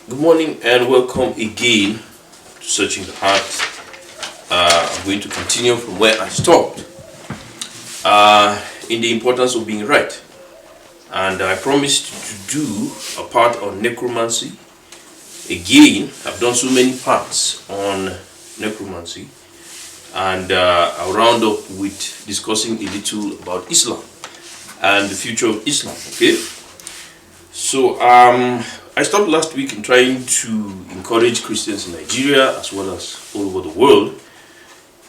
Good morning and welcome again to Searching the Heart. I'm going to continue from where I stopped in the importance of being right. And I promised to do a part on necromancy. Again, I've done so many parts on necromancy. And I'll round up with discussing a little about Islam and the future of Islam, okay? So, I stopped last week in trying to encourage Christians in Nigeria as well as all over the world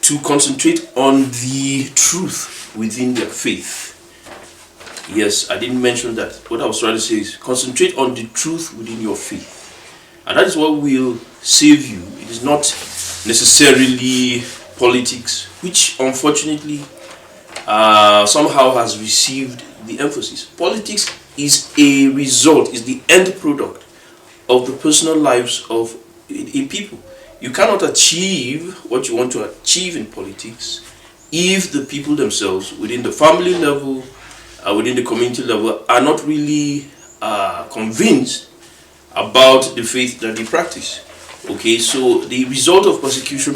to concentrate on the truth within their faith. Yes, I didn't mention that. What I was trying to say is concentrate on the truth within your faith. And that is what will save you. It is not necessarily politics, which unfortunately somehow has received the emphasis. Politics is a result, is the end product of the personal lives of people. You cannot achieve what you want to achieve in politics if the people themselves, within the family level, within the community level, are not really convinced about the faith that they practice. Okay, so the result of persecution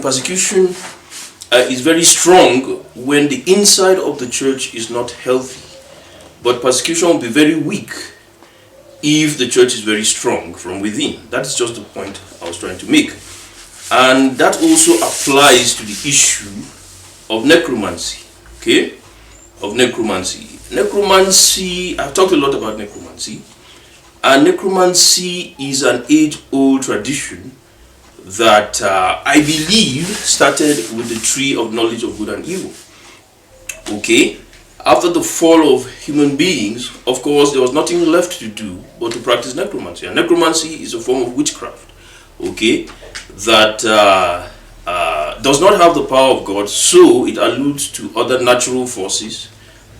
is very strong when the inside of the church is not healthy. But persecution will be very weak if the church is very strong from within. That is just the point I was trying to make. And that also applies to the issue of necromancy. Okay? Of necromancy. Necromancy, I've talked a lot about necromancy. And necromancy is an age-old tradition that I believe started with the tree of knowledge of good and evil. Okay? After the fall of human beings, of course, there was nothing left to do but to practice necromancy. And necromancy is a form of witchcraft, okay, that does not have the power of God, so it alludes to other natural forces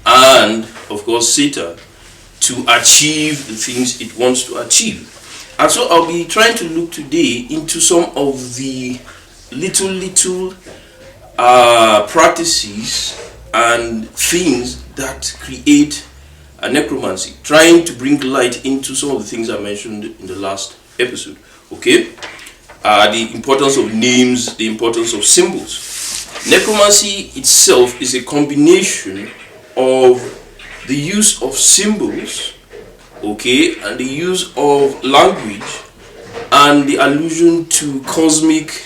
and, of course, Satan to achieve the things it wants to achieve. And so I'll be trying to look today into some of the little practices and things that create a necromancy, trying to bring light into some of the things I mentioned in the last episode. Okay, the importance of names, the importance of symbols. Necromancy itself is a combination of the use of symbols, okay, and the use of language and the allusion to cosmic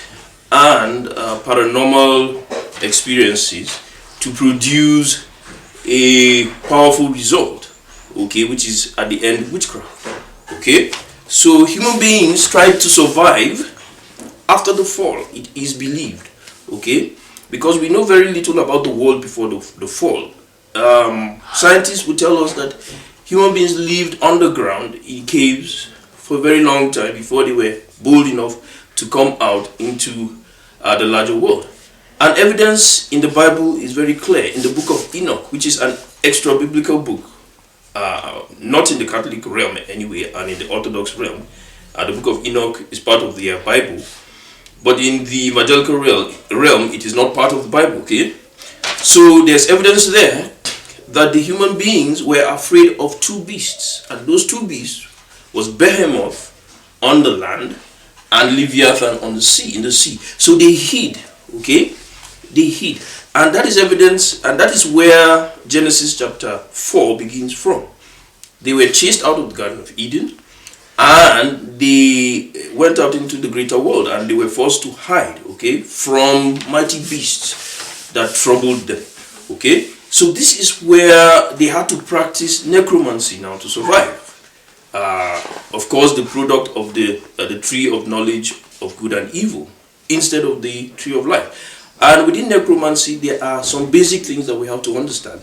and paranormal experiences to produce a powerful result, okay, which is at the end witchcraft. Okay, so human beings tried to survive after the fall, it is believed, okay, because we know very little about the world before the fall. Scientists would tell us that human beings lived underground in caves for a very long time before they were bold enough to come out into the larger world. And evidence in the Bible is very clear. In the book of Enoch, which is an extra-biblical book, not in the Catholic realm anyway, and in the Orthodox realm, the book of Enoch is part of the Bible. But in the evangelical realm, it is not part of the Bible, okay? So there's evidence there that the human beings were afraid of two beasts. And those two beasts was Behemoth on the land and Leviathan on the sea, in the sea. So they hid, okay? They hid. And that is evidence, and that is where Genesis chapter 4 begins from. They were chased out of the Garden of Eden, and they went out into the greater world, and they were forced to hide, okay, from mighty beasts that troubled them, okay. So this is where they had to practice necromancy now to survive. Of course, the product of the tree of knowledge of good and evil instead of the tree of life. And within necromancy, there are some basic things that we have to understand.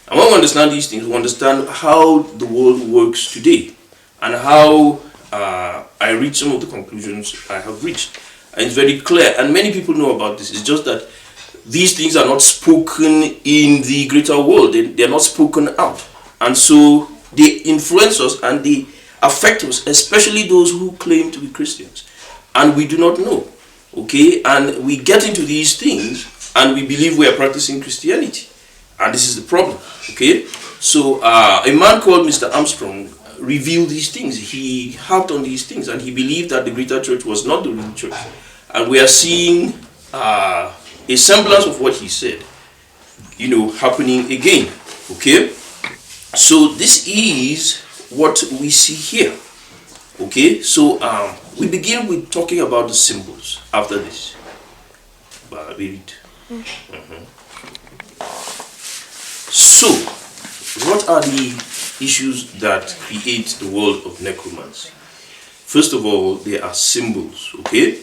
And when we understand these things, we understand how the world works today and how I reach some of the conclusions I have reached. And it's very clear, and many people know about this. It's just that these things are not spoken in the greater world. They are not spoken out. And so they influence us and they affect us, especially those who claim to be Christians. And we do not know. Okay, and we get into these things and we believe we are practicing Christianity, and this is the problem. Okay, so a man called Mr. Armstrong revealed these things. He harped on these things, and he believed that the greater church was not the real church. And we are seeing a semblance of what he said, happening again. Okay, so this is what we see here. Okay, so we begin with talking about the symbols after this. We read. So, what are the issues that create the world of necromancy? First of all, there are symbols. Okay,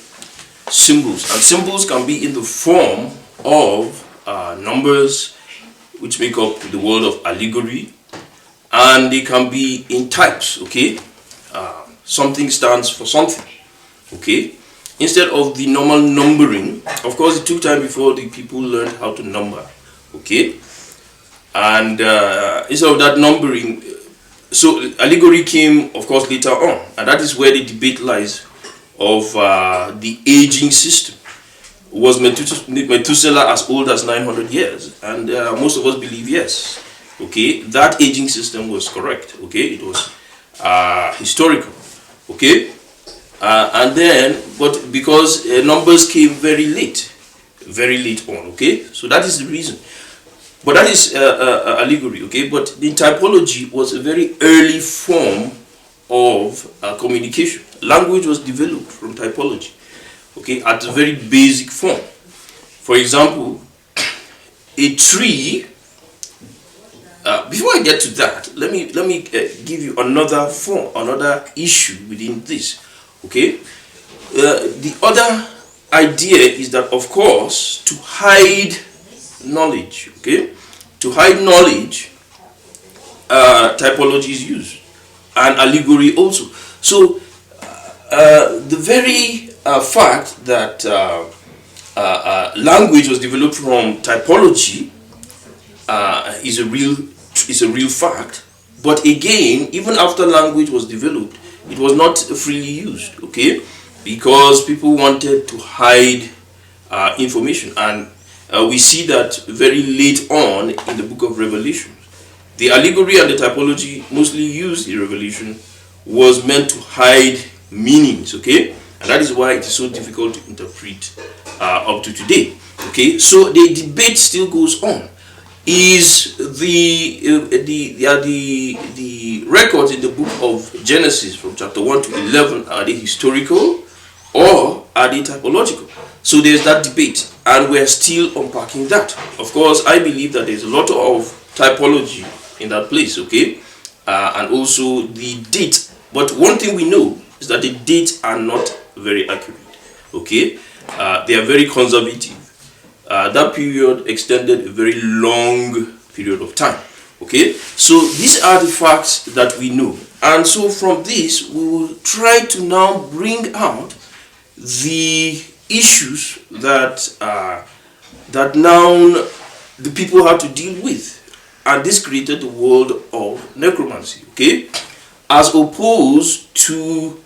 symbols, and symbols can be in the form of numbers, which make up the world of allegory, and they can be in types. Okay, something stands for something. Okay, instead of the normal numbering, of course it took time before the people learned how to number. Okay, and instead of that numbering, so allegory came, of course, later on, and that is where the debate lies of the aging system. Was Methuselah as old as 900 years? And most of us believe yes. Okay, that aging system was correct. Okay, it was historical. Okay, and then, but because numbers came very late on. Okay, so that is the reason. But that is allegory. Okay, but the typology was a very early form of communication. Language was developed from typology. Okay, at a very basic form. For example, a tree. Before I get to that, let me give you another form, another issue within this. Okay, the other idea is that, of course, to hide knowledge. Okay, to hide knowledge, typology is used, and allegory also. So the very fact that language was developed from typology is a real fact. But again, even after language was developed, it was not freely used. Okay, because people wanted to hide information, and we see that very late on in the book of Revelation. The allegory and the typology mostly used in Revelation was meant to hide meanings. Okay, and that is why it is so difficult to interpret up to today. Okay, so the debate still goes on. Is the records in the book of Genesis from chapter 1 to 11, are they historical or are they typological? So there's that debate, and we're still unpacking that. Of course, I believe that there's a lot of typology in that place. Okay, and also the date. But one thing we know is that the dates are not very accurate. Okay, they are very conservative. That period extended a very long period of time. Okay, so these are the facts that we know, and so from this we will try to now bring out the issues that that now the people had to deal with, and this created the world of necromancy. Okay, as opposed to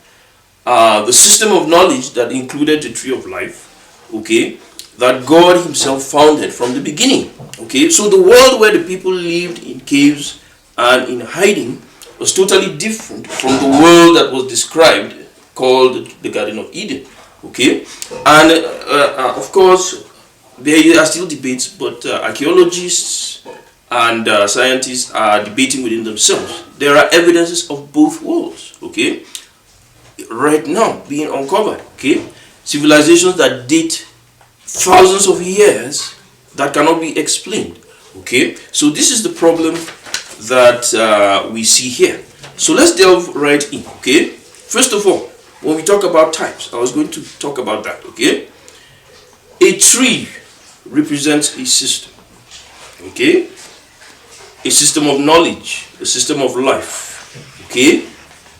the system of knowledge that included the tree of life. Okay, that God himself founded from the beginning. Okay, so the world where the people lived in caves and in hiding was totally different from the world that was described, called the Garden of Eden. Okay, and of course there are still debates, but archaeologists and scientists are debating within themselves. There are evidences of both worlds. Okay, right now being uncovered. Okay, civilizations that date thousands of years that cannot be explained. Okay, so this is the problem that we see here. So let's delve right in. Okay, first of all, when we talk about types, I was going to talk about that. Okay, a tree represents a system. Okay, a system of knowledge, a system of life. Okay,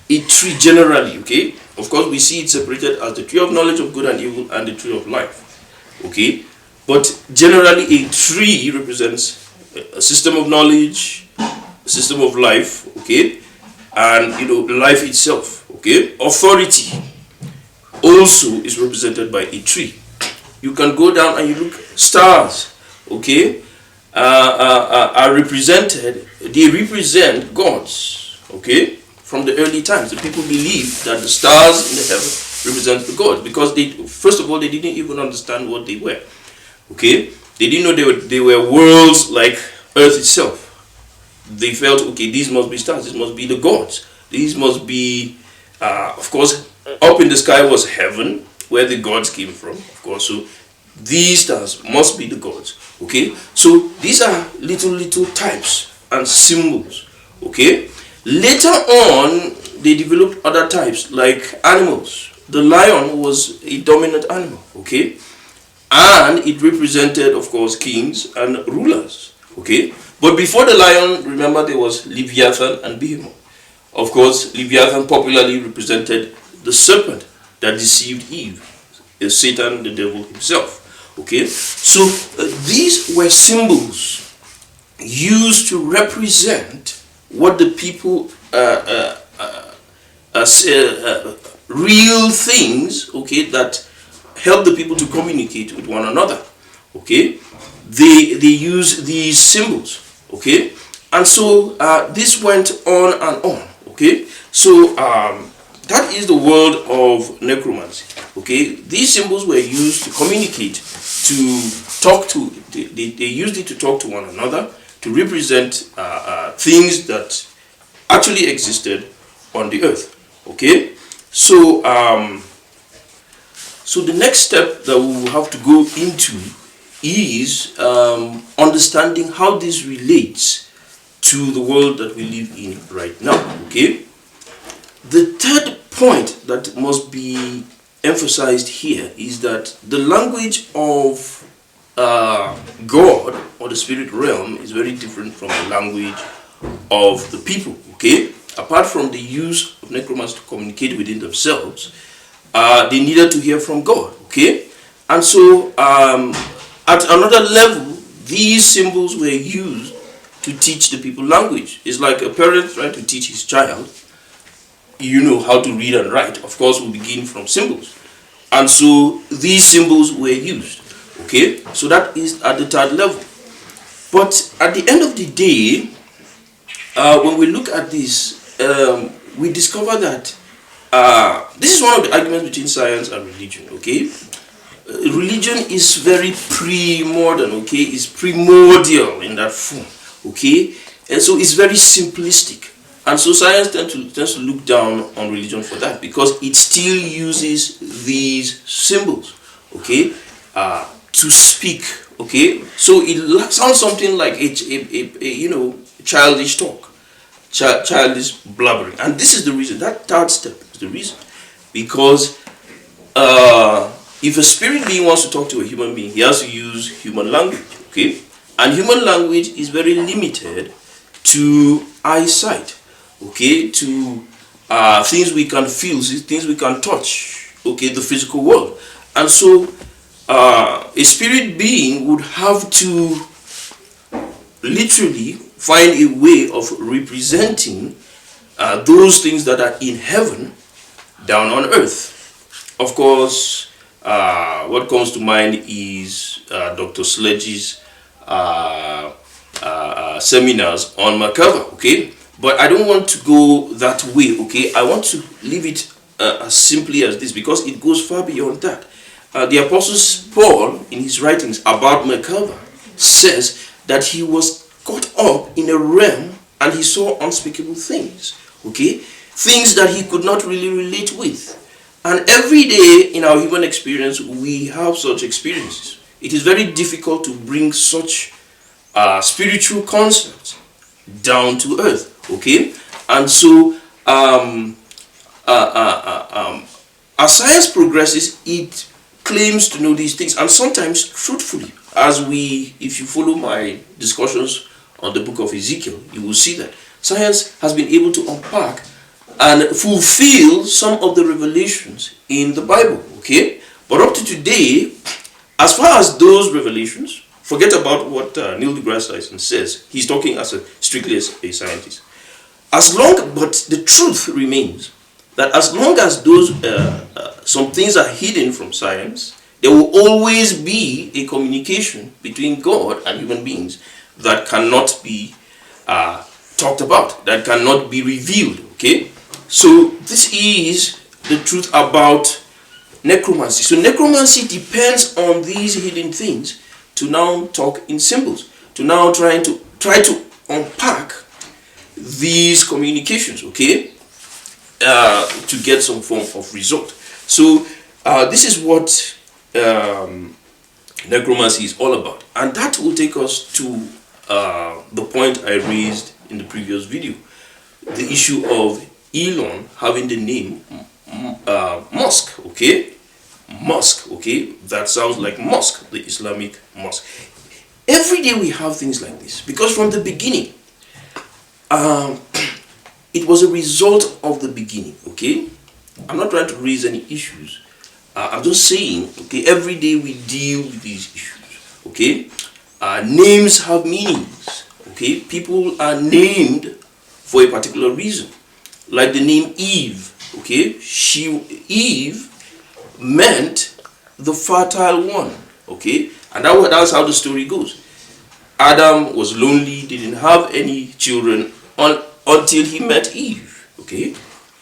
a tree generally. Okay, of course we see it separated as the tree of knowledge of good and evil and the tree of life. Okay, but generally a tree represents a system of knowledge, a system of life. Okay, and life itself. Okay, authority also is represented by a tree. You can go down and you look, stars. Okay, are represented. They represent gods. Okay, from the early times. The people believed that the stars in the heaven represent the gods, because they, first of all, they didn't even understand what they were. Okay, they didn't know they were worlds like Earth itself. They felt, okay, these must be stars, these must be the gods, these must be, of course, up in the sky was heaven, where the gods came from, of course. So these stars must be the gods. Okay, so these are little types and symbols. Okay, later on they developed other types like animals. The lion was a dominant animal. Okay, and it represented, of course, kings and rulers. Okay, but before the lion, remember, there was Leviathan and Behemoth. Of course, Leviathan popularly represented the serpent that deceived Eve, Satan, the devil himself. Okay, so these were symbols used to represent what the people real things, okay, that help the people to communicate with one another. Okay, they use these symbols. Okay, and so this went on and on. Okay, so that is the world of necromancy. Okay, these symbols were used to communicate, to talk to, they used it to talk to one another, to represent things that actually existed on the earth. Okay, so so the next step that we will have to go into is understanding how this relates to the world that we live in right now. Okay, the third point that must be emphasized here is that the language of God or the spirit realm is very different from the language of the people. Okay, apart from the use of necromancy to communicate within themselves, they needed to hear from God. Okay, and so at another level, these symbols were used to teach the people language. It's like a parent trying to teach his child, you know, how to read and write. Of course, we begin from symbols, and so these symbols were used. Okay, so that is at the third level. But at the end of the day, when we look at this, we discover that this is one of the arguments between science and religion. Okay, religion is very pre-modern. Okay, it's primordial in that form. Okay, and so it's very simplistic. And so science tends to look down on religion for that, because it still uses these symbols, okay, to speak. Okay, so it sounds something like a you know, childish talk, childish blabbering. And this is the reason. That third step is the reason, because if a spirit being wants to talk to a human being, he has to use human language. Okay, and human language is very limited to eyesight. Okay, to things we can feel, things we can touch. Okay, the physical world. And so a spirit being would have to literally find a way of representing those things that are in heaven down on earth. Of course, what comes to mind is Dr. Sledge's seminars on Merkaba. Okay, but I don't want to go that way. Okay, I want to leave it as simply as this, because it goes far beyond that. The Apostle Paul, in his writings about Merkaba, says that he was caught up in a realm and he saw unspeakable things. Okay, things that he could not really relate with. And every day in our human experience, we have such experiences. It is very difficult to bring such spiritual concepts down to earth. Okay, and so as science progresses, it claims to know these things, and sometimes truthfully. If you follow my discussions on the book of Ezekiel, you will see that science has been able to unpack and fulfill some of the revelations in the Bible. Okay, but up to today, as far as those revelations, forget about what Neil deGrasse Tyson says. He's talking strictly as a scientist. But the truth remains that as long as those some things are hidden from science, there will always be a communication between God and human beings that cannot be talked about, that cannot be revealed. Okay, So this is the truth about necromancy. So necromancy depends on these hidden things to now talk in symbols, to now try to unpack these communications, okay, to get some form of result. So this is what necromancy is all about, and that will take us to the point I raised in the previous video, the issue of Elon having the name mosque, okay, mosque, okay, that sounds like mosque, the Islamic mosque. Every day we have things like this because from the beginning, it was a result of the beginning, okay. I'm not trying to raise any issues. I'm just saying, okay, every day we deal with these issues, okay. Names have meanings, okay. People are named for a particular reason, like the name Eve, okay. Eve meant the fertile one, okay, and that's how the story goes. Adam was lonely, didn't have any children until he met Eve, okay,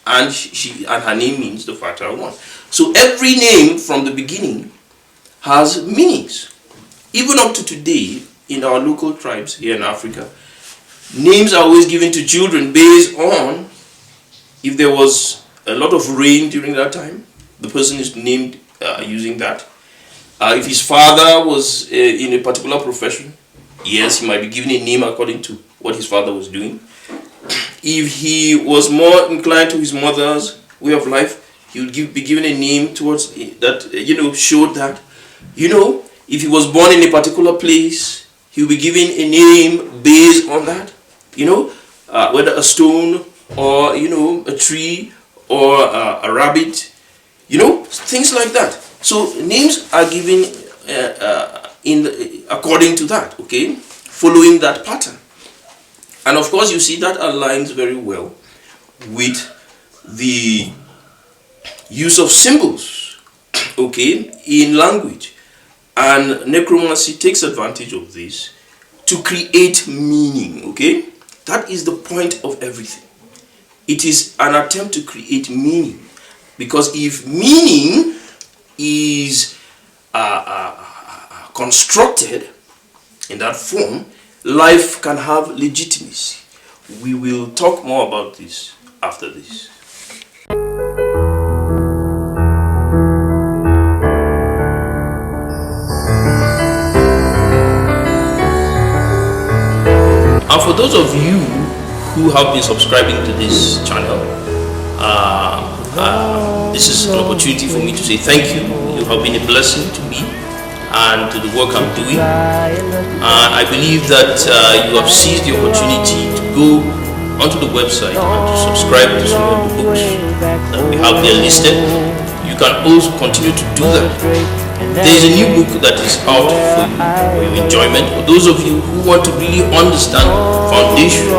and her name means the fertile one. So every name from the beginning has meanings. Even up to today, in our local tribes here in Africa, names are always given to children based on if there was a lot of rain during that time, the person is named using that. If his father was in a particular profession, yes, he might be given a name according to what his father was doing. If he was more inclined to his mother's way of life, he would be given a name towards that, showed that. If he was born in a particular place, he will be given a name based on that. Whether a stone or, a tree or a rabbit, things like that. So names are given according to that, okay, following that pattern. And of course, you see that aligns very well with the use of symbols, okay, in language. And necromancy takes advantage of this to create meaning, okay. That is the point of everything. It is an attempt to create meaning, because if meaning is constructed in that form, life can have legitimacy. We will talk more about this after this. And for those of you who have been subscribing to this channel, this is an opportunity for me to say thank you. You have been a blessing to me and to the work I'm doing. I believe that you have seized the opportunity to go onto the website and to subscribe to some of the books that we have there listed. You can also continue to do that. There is a new book that is out for your enjoyment. For those of you who want to really understand the foundation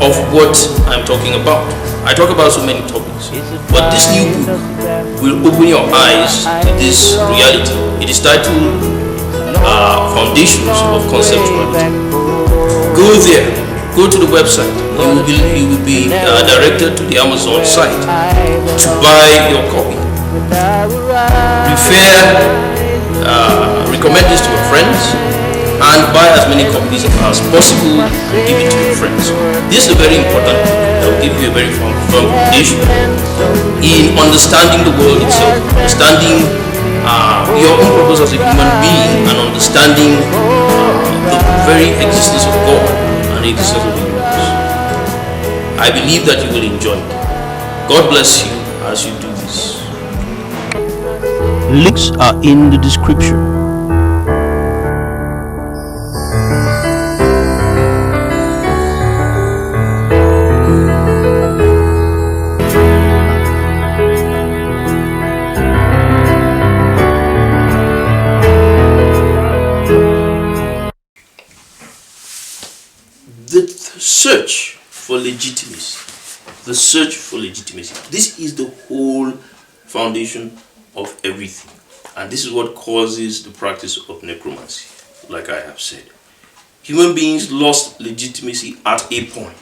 of what I'm talking about. I talk about so many topics, but this new book will open your eyes to this reality. It is titled Foundations of Conceptuality. Go there, go to the website. You will be directed to the Amazon site to buy your copy. Recommend this to your friends and buy as many copies as possible and give it to your friends. This is very important. That will give you a very firm foundation in understanding the world itself, understanding your own purpose as a human being, and understanding the very existence of God and the existence of the universe. I believe that you will enjoy it. God bless you as you do this. Links are in the description. The search for legitimacy. The search for legitimacy. This is the whole foundation of everything, and this is what causes the practice of necromancy. Like I have said, human beings lost legitimacy at a point.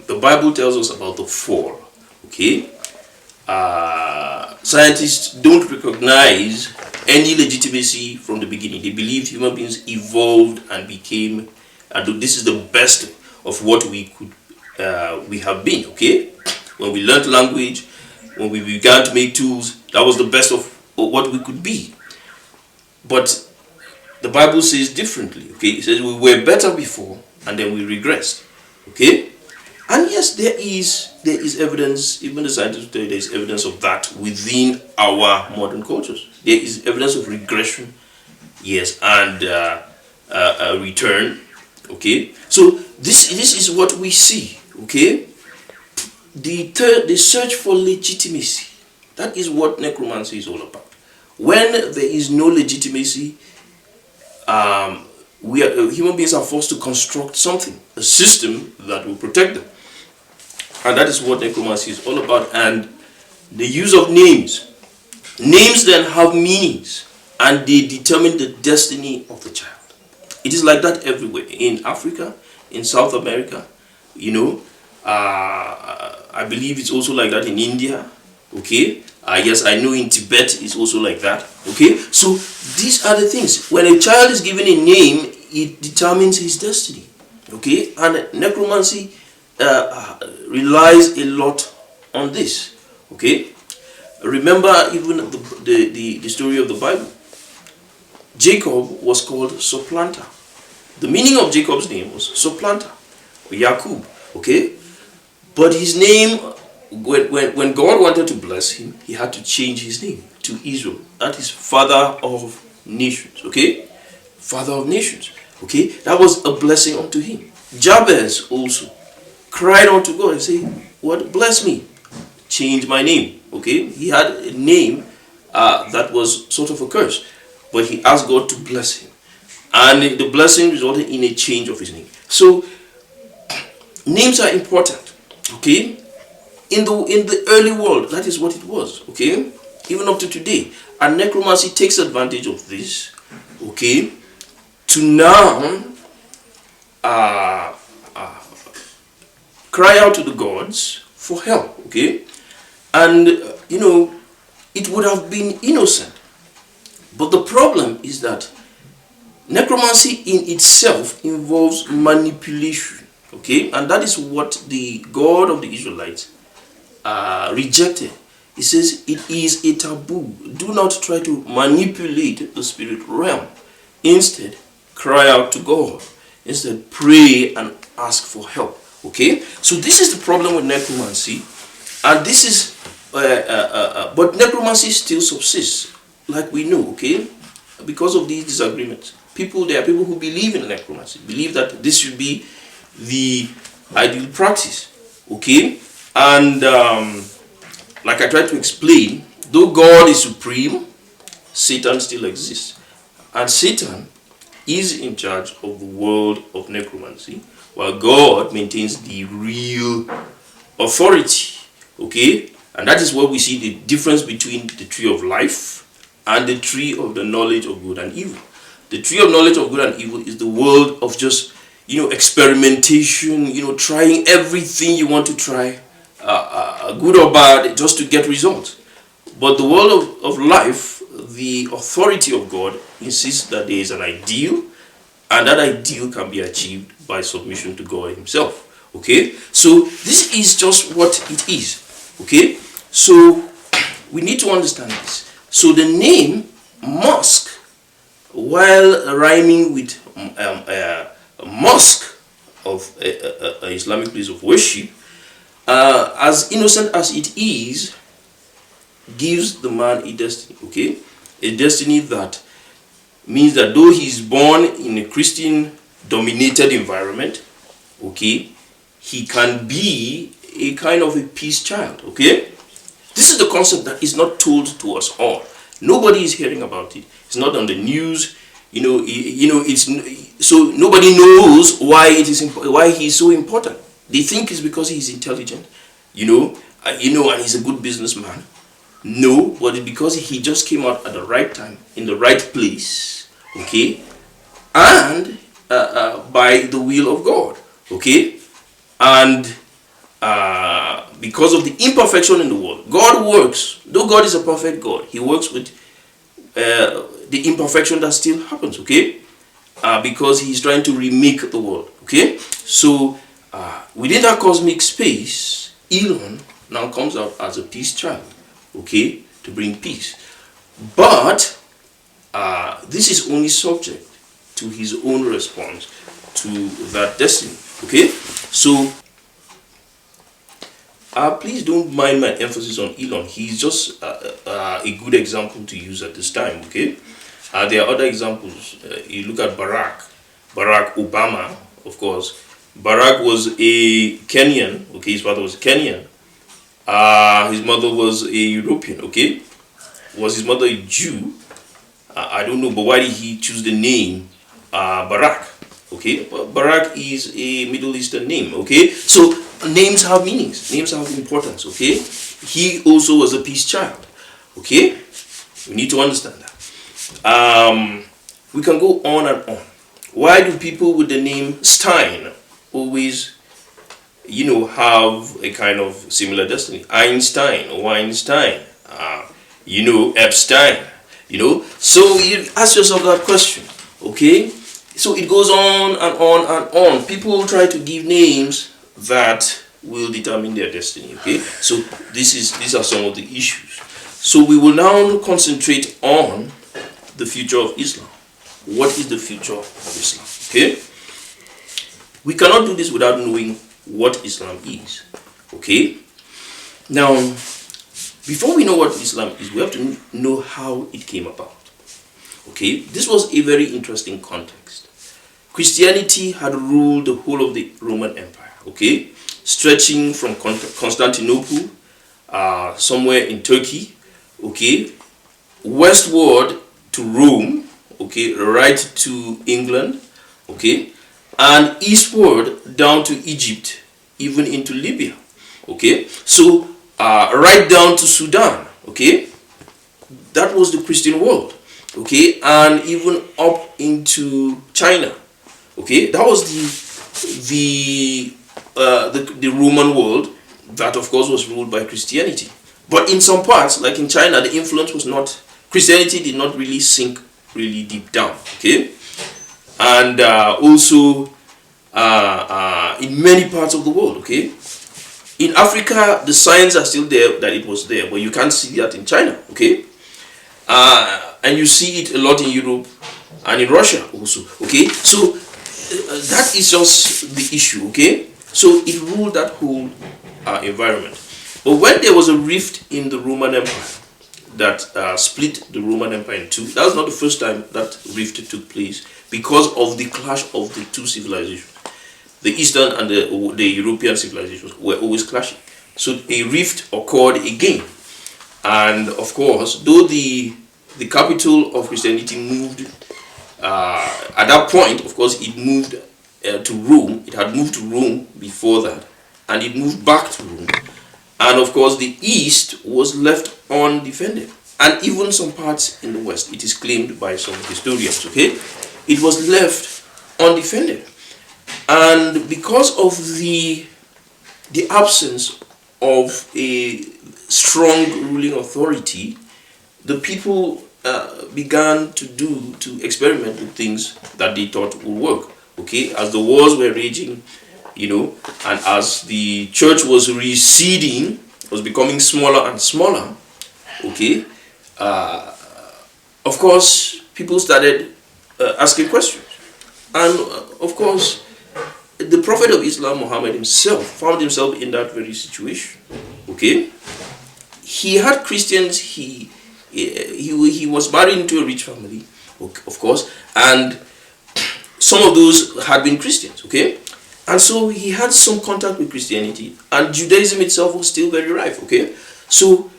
The Bible tells us about the fall. Okay, scientists don't recognize any legitimacy from the beginning. They believe human beings evolved and became, and this is the best of what we have been. Okay, when we learned language, when we began to make tools, that was the best of what we could be. But the Bible says differently. Okay, it says we were better before and then we regressed. Okay, and yes, there is evidence. Even the scientists tell you there is evidence of that within our modern cultures. There is evidence of regression, yes, and a return. Okay, so this is what we see. Okay, the search for legitimacy. That is what necromancy is all about. When there is no legitimacy, human beings are forced to construct something, a system that will protect them. And that is what necromancy is all about. And the use of names. Names then have meanings, and they determine the destiny of the child. It is like that everywhere. In Africa, in South America, I believe it's also like that in India. Okay, yes, I know in Tibet it's also like that. Okay, so these are the things. When a child is given a name, it determines his destiny. Okay, and necromancy relies a lot on this. Okay, remember even the story of the Bible. Jacob was called supplanter. The meaning of Jacob's name was supplanter, or Yakub. Okay, but his name, when God wanted to bless him, he had to change his name to Israel. That is father of nations. Okay, father of nations. Okay, that was a blessing unto him. Jabez also cried unto God and said, "What? Bless me, change my name." Okay, he had a name that was sort of a curse, but he asked God to bless him, and the blessing resulted in a change of his name. So names are important. Okay, in the early world, that is what it was. Okay, even up to today, and necromancy takes advantage of this. Okay, to now cry out to the gods for help. Okay, and it would have been innocent, but the problem is that necromancy in itself involves manipulation. Okay, and that is what the God of the Israelites rejected. He says it is a taboo. Do not try to manipulate the spirit realm. Instead, cry out to God. Instead, pray and ask for help. Okay, so this is the problem with necromancy, and this is but necromancy still subsists, like we know. Okay, because of these disagreements, there are people who believe in necromancy, believe that this should be the ideal practice. Okay, and like I tried to explain, though God is supreme, Satan still exists, and Satan is in charge of the world of necromancy, while God maintains the real authority. Okay, and that is where we see the difference between the tree of life and the tree of the knowledge of good and evil. The tree of knowledge of good and evil is the world of just experimentation, trying everything you want to try, good or bad, just to get results. But the world of life, the authority of God insists that there is an ideal, and that ideal can be achieved by submission to God himself. Okay, so this is just what it is. Okay, so we need to understand this. So the name mosque, while rhyming with mosque of a Islamic place of worship, as innocent as it is, gives the man a destiny. Okay, a destiny that means that though he is born in a Christian dominated environment, okay, he can be a kind of a peace child. Okay, this is the concept that is not told to us all. Nobody is hearing about it. It's not on the news. It's so nobody knows why he's so important. They think it's because he's intelligent, and he's a good businessman. No, but it's because he just came out at the right time, in the right place, okay, and by the will of God, okay, and because of the imperfection in the world. God works, though God is a perfect God, he works with the imperfection that still happens, okay? Because he's trying to remake the world, okay? So within that cosmic space, Elon now comes out as a peace child, okay, to bring peace. But this is only subject to his own response to that destiny, okay? So please don't mind my emphasis on Elon. He's just a good example to use at this time, okay? There are other examples. You look at Barack Obama, of course. Barack was a Kenyan, okay? His father was a Kenyan. His mother was a European, okay? Was his mother a Jew? I don't know, but why did he choose the name Barack? Okay, but Barack is a Middle Eastern name, okay? So names have meanings, names have importance, okay? He also was a peace child, okay? We need to understand that. We can go on and on. Why do people with the name Stein always, have a kind of similar destiny? Einstein, Weinstein, Epstein, So you ask yourself that question, okay? So it goes on and on and on. People try to give names that will determine their destiny, okay? So these are some of the issues. So we will now concentrate on the future of Islam. What is the future of Islam, okay? We cannot do this without knowing what Islam is, okay? Now, before we know what Islam is, we have to know how it came about, okay? This was a very interesting context. Christianity had ruled the whole of the Roman Empire, okay? Stretching from Constantinople, somewhere in Turkey, okay? Westward to Rome, okay? Right to England, okay? And eastward down to Egypt, even into Libya, okay? So, right down to Sudan, okay? That was the Christian world, okay? And even up into China, okay? That was the Roman world that, of course, was ruled by Christianity. But in some parts, like in China, the influence was not, Christianity did not really sink really deep down, okay? And also in many parts of the world, okay? In Africa, the signs are still there that it was there, but you can't see that in China, okay? And you see it a lot in Europe and in Russia also, okay? So that is just the issue, okay? So it ruled that whole environment. But when there was a rift in the Roman Empire that split the Roman Empire in two, that was not the first time that rift took place because of the clash of the two civilizations. The Eastern and the European civilizations were always clashing. So a rift occurred again. And of course, though the capital of Christianity moved, at that point, of course, it moved to Rome. It had moved to Rome before that. And it moved back to Rome. And of course, the East was left undefended. And even some parts in the West, it is claimed by some historians, okay? It was left undefended. And because of the absence of a strong ruling authority, the people began to experiment with things that they thought would work, okay? As the wars were raging, and as the church was receding, was becoming smaller and smaller, okay? Of course, people started asking questions. And of course, the Prophet of Islam, Muhammad himself, found himself in that very situation, okay? He had Christians, he was married into a rich family, of course, and some of those had been Christians, okay? And so he had some contact with Christianity, and Judaism itself was still very rife, okay? So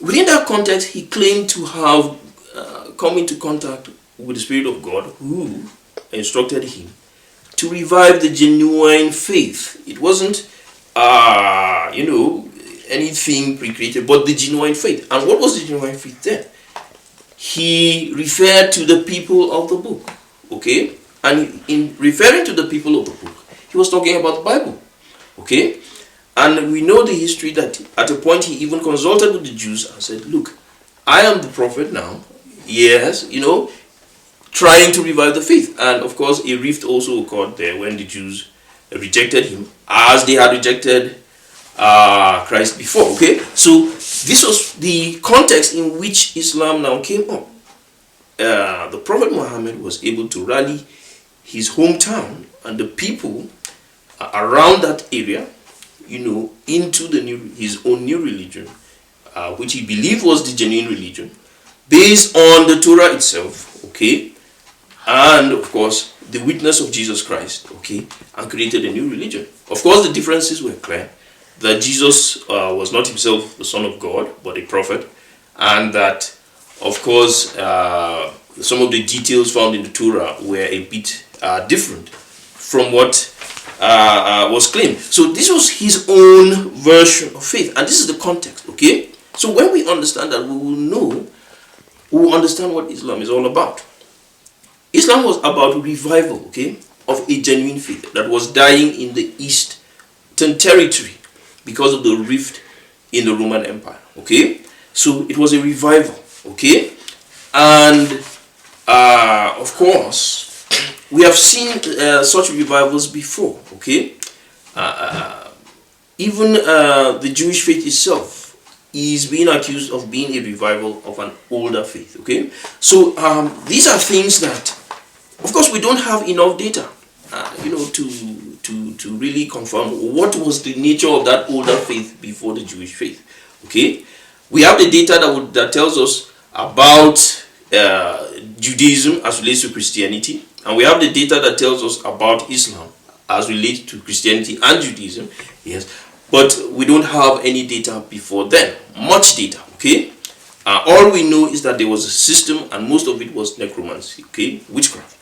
within that context, he claimed to have come into contact with the Spirit of God, who instructed him to revive the genuine faith. It wasn't, anything pre-created, but the genuine faith. And what was the genuine faith then? He referred to the people of the book, okay? And in referring to the people of the book, he was talking about the Bible, okay? And we know the history that at a point he even consulted with the Jews and said, look, I am the prophet now. Yes, trying to revive the faith. And of course, a rift also occurred there when the Jews rejected him, as they had rejected Christ before. Okay, so this was the context in which Islam now came up. The Prophet Muhammad was able to rally his hometown and the people around that area, into his own new religion, which he believed was the genuine religion, based on the Torah itself, okay, and of course the witness of Jesus Christ, okay, and created a new religion. Of course, the differences were clear, that Jesus was not himself the Son of God, but a prophet, and that, of course, some of the details found in the Torah were a bit different from what was claimed. So this was his own version of faith, and this is the context, okay? So when we understand that, we will understand what Islam is all about. Islam was about revival, okay, of a genuine faith that was dying in the Eastern territory because of the rift in the Roman Empire, okay? So it was a revival, okay? And of course, we have seen such revivals before, okay? Even the Jewish faith itself is being accused of being a revival of an older faith, okay? So these are things that, of course, we don't have enough data, to really confirm what was the nature of that older faith before the Jewish faith, okay? We have the data that tells us about Judaism as relates to Christianity, and we have the data that tells us about Islam as relates to Christianity and Judaism, yes, but we don't have any data before then, much data, okay? All we know is that there was a system, and most of it was necromancy, okay, witchcraft,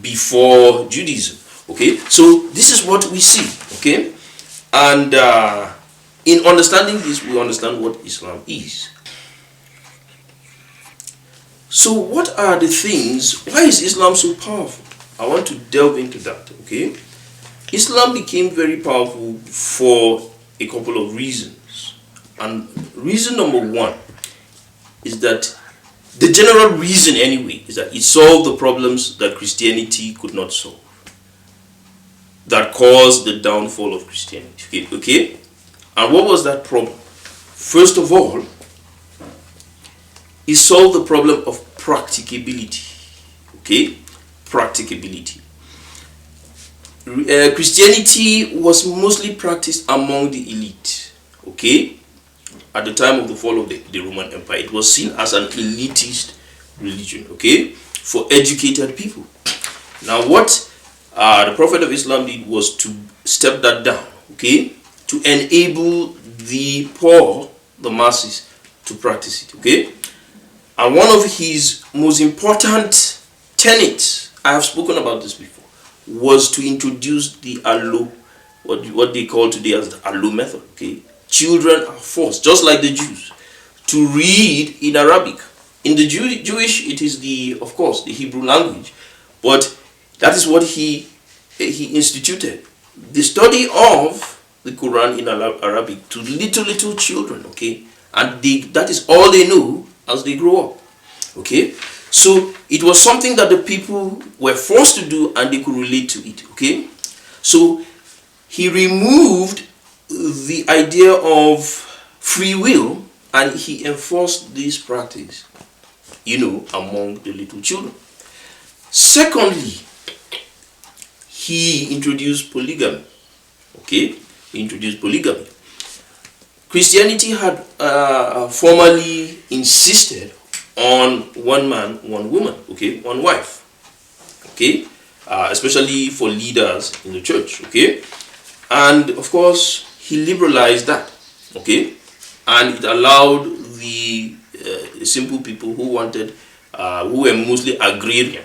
before Judaism, okay? So this is what we see, okay? And in understanding this, we understand what Islam is. So what are the things, why is Islam so powerful? I want to delve into that, okay? Islam became very powerful for a couple of reasons. And reason number one is that, the general reason anyway, is that it solved the problems that Christianity could not solve, that caused the downfall of Christianity, okay? And what was that problem? First of all, it solved the problem of practicability, okay? Practicability. Christianity was mostly practiced among the elite, okay? At the time of the fall of the Roman Empire, it was seen as an elitist religion, okay? For educated people. Now what the Prophet of Islam did was to step that down, okay? To enable the poor, the masses, to practice it, okay? And one of his most important tenets, I have spoken about this before, was to introduce the allo, what they call today as the allo method, okay? Children are forced, just like the Jews, to read in Arabic. In the Jewish, it is of course, the Hebrew language, but that is what he instituted. The study of the Quran in Arabic to little children, okay? And that is all they know as they grow up, okay? So it was something that the people were forced to do, and they could relate to it, okay? So he removed the idea of free will, and he enforced this practice, among the little children. Secondly, he introduced polygamy, okay? He introduced polygamy. Christianity had formerly insisted on one man, one woman, okay, one wife, okay, especially for leaders in the church, okay, and of course he liberalized that, okay, and it allowed the simple people who wanted, who were mostly agrarian,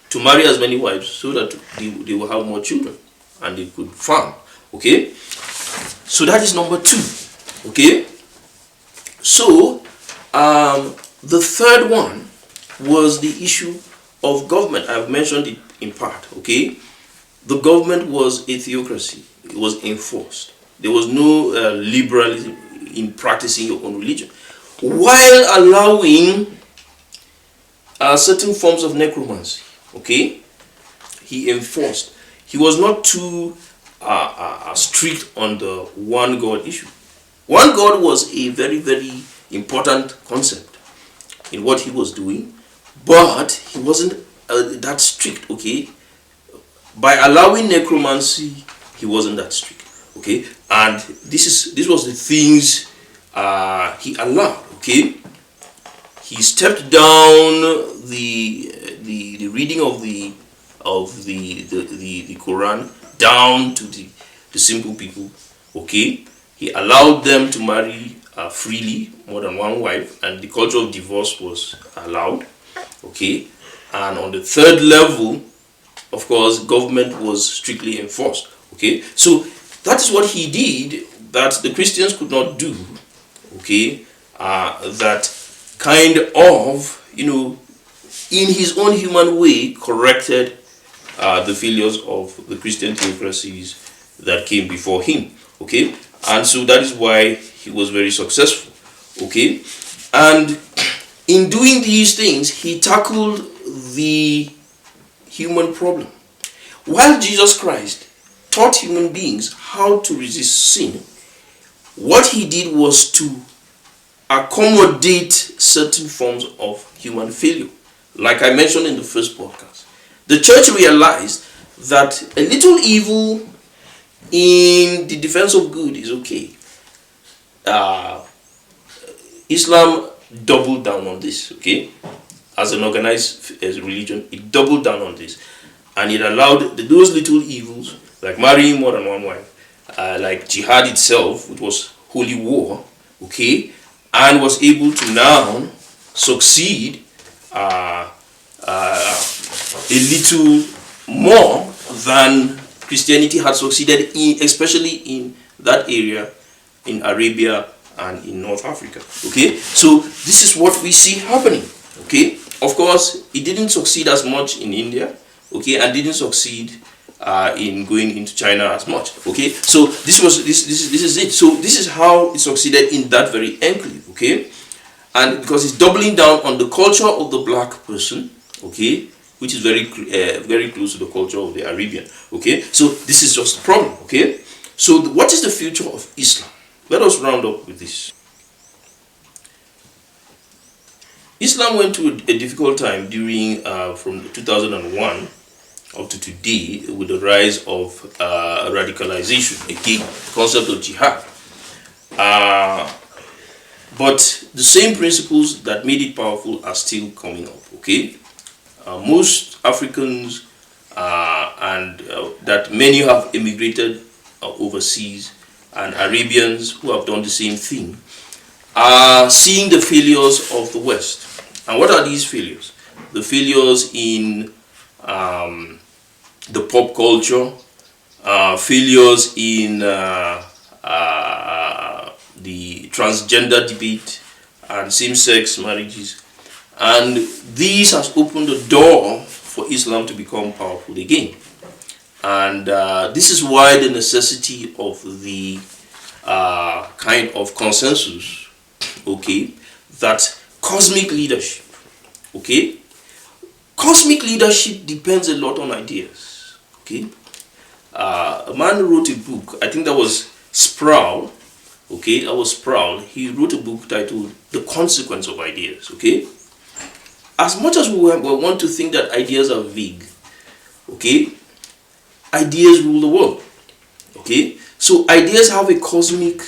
to marry as many wives so that they will have more children and they could farm, okay. So that is number two, okay. So the third one was the issue of government. I've mentioned it in part, okay. The government was a theocracy. It was enforced, There was no liberalism in practicing your own religion, while allowing certain forms of necromancy. Okay, he enforced. He was not too strict on the one God issue. One God was a very, very important concept in what he was doing, but he wasn't that strict. Okay, by allowing necromancy, he wasn't that strict. Okay, and this was the things he allowed. Okay, he stepped down the reading of the Quran down to the simple people. Okay, he allowed them to marry freely, more than one wife, and the culture of divorce was allowed. Okay, and on the third level, of course, government was strictly enforced. Okay, so that is what he did that the Christians could not do. Okay, that kind of, in his own human way, corrected the failures of the Christian theocracies that came before him. Okay, and so that is why he was very successful. Okay, and in doing these things, he tackled the human problem. While Jesus Christ taught human beings how to resist sin, what he did was to accommodate certain forms of human failure. Like I mentioned in the first podcast, the church realized that a little evil in the defense of good is okay. Islam doubled down on this. Okay, as an organized religion, it doubled down on this, and it allowed those little evils like marrying more than one wife, like jihad itself, which was holy war. Okay, and was able to now succeed a little more than Christianity had succeeded in, especially in that area in Arabia and in North Africa. Okay, so this is what we see happening. Okay, of course, it didn't succeed as much in India. Okay, and didn't succeed in going into China as much. Okay, so this is it. So this is how it succeeded in that very enclave. Okay, and because it's doubling down on the culture of the black person. Okay, which is very close to the culture of the Arabian. Okay, so this is just the problem. Okay, so what is the future of Islam? Let us round up with this. Islam went through a difficult time during from 2001 up to today with the rise of radicalization, again, the concept of jihad. But the same principles that made it powerful are still coming up. Okay, most Africans and that many have immigrated overseas, and Arabians who have done the same thing are seeing the failures of the West. And what are these failures? The failures in the pop culture, failures in the transgender debate and same-sex marriages, and this has opened the door for Islam to become powerful again. And this is why the necessity of the kind of consensus, okay, that cosmic leadership, okay, cosmic leadership depends a lot on ideas. Okay, a man wrote a book, I think that was Sproul. Okay, that was Sproul. He wrote a book titled The Consequence of Ideas. Okay, as much as we want to think that ideas are vague, okay, ideas rule the world. Okay, so ideas have a cosmic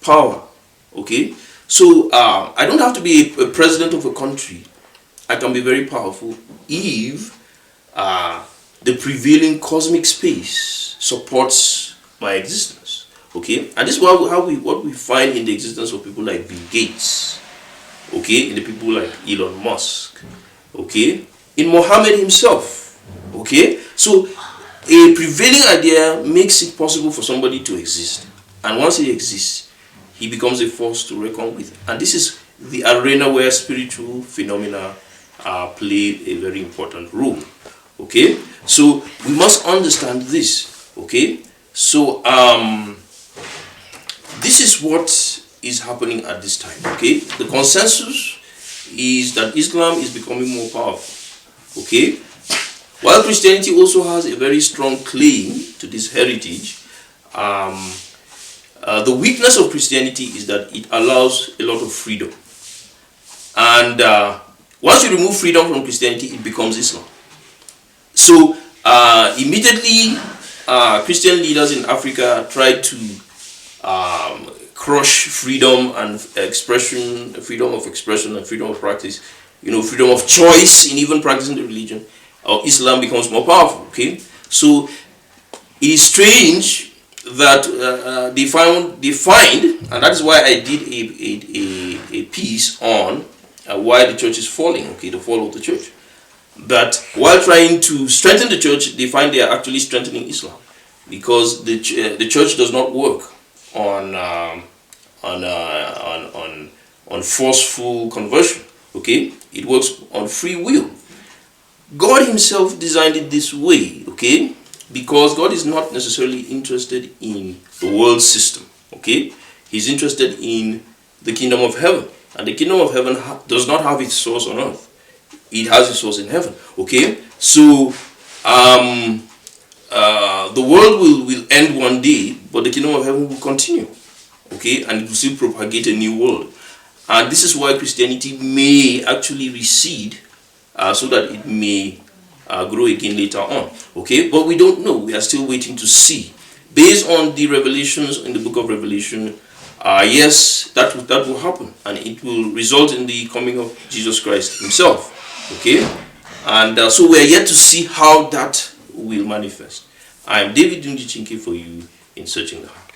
power. Okay, so I don't have to be a president of a country. I can be very powerful if the prevailing cosmic space supports my existence. Okay, and this is what we find in the existence of people like Bill Gates. Okay, in the people like Elon Musk. Okay, in Muhammad himself. Okay, so a prevailing idea makes it possible for somebody to exist, and once he exists, he becomes a force to reckon with. And this is the arena where spiritual phenomena play a very important role. Okay, so we must understand this. Okay, so this is what is happening at this time. Okay, the consensus is that Islam is becoming more powerful. Okay, while Christianity also has a very strong claim to this heritage, the weakness of Christianity is that it allows a lot of freedom. And once you remove freedom from Christianity, it becomes Islam. So immediately, Christian leaders in Africa tried to crush freedom and expression, freedom of expression and freedom of practice, freedom of choice in even practicing the religion. Islam becomes more powerful. Okay, so it is strange that they find, and that is why I did a piece on why the church is falling. Okay, the fall of the church. That while trying to strengthen the church, they find they are actually strengthening Islam, because the church does not work on forceful conversion. Okay, it works on free will. God Himself designed it this way. Okay, because God is not necessarily interested in the world system. Okay, He's interested in the kingdom of heaven, and the kingdom of heaven does not have its source on earth. It has its source in heaven. Okay, so the world will end one day, but the kingdom of heaven will continue. Okay, and it will still propagate a new world. And this is why Christianity may actually recede, so that it may grow again later on. Okay, but we don't know. We are still waiting to see. Based on the revelations in the book of Revelation, yes, that will happen, and it will result in the coming of Jesus Christ Himself. Okay, and so we are yet to see how that will manifest. I am David Dunjichinke for you in Searching the Heart.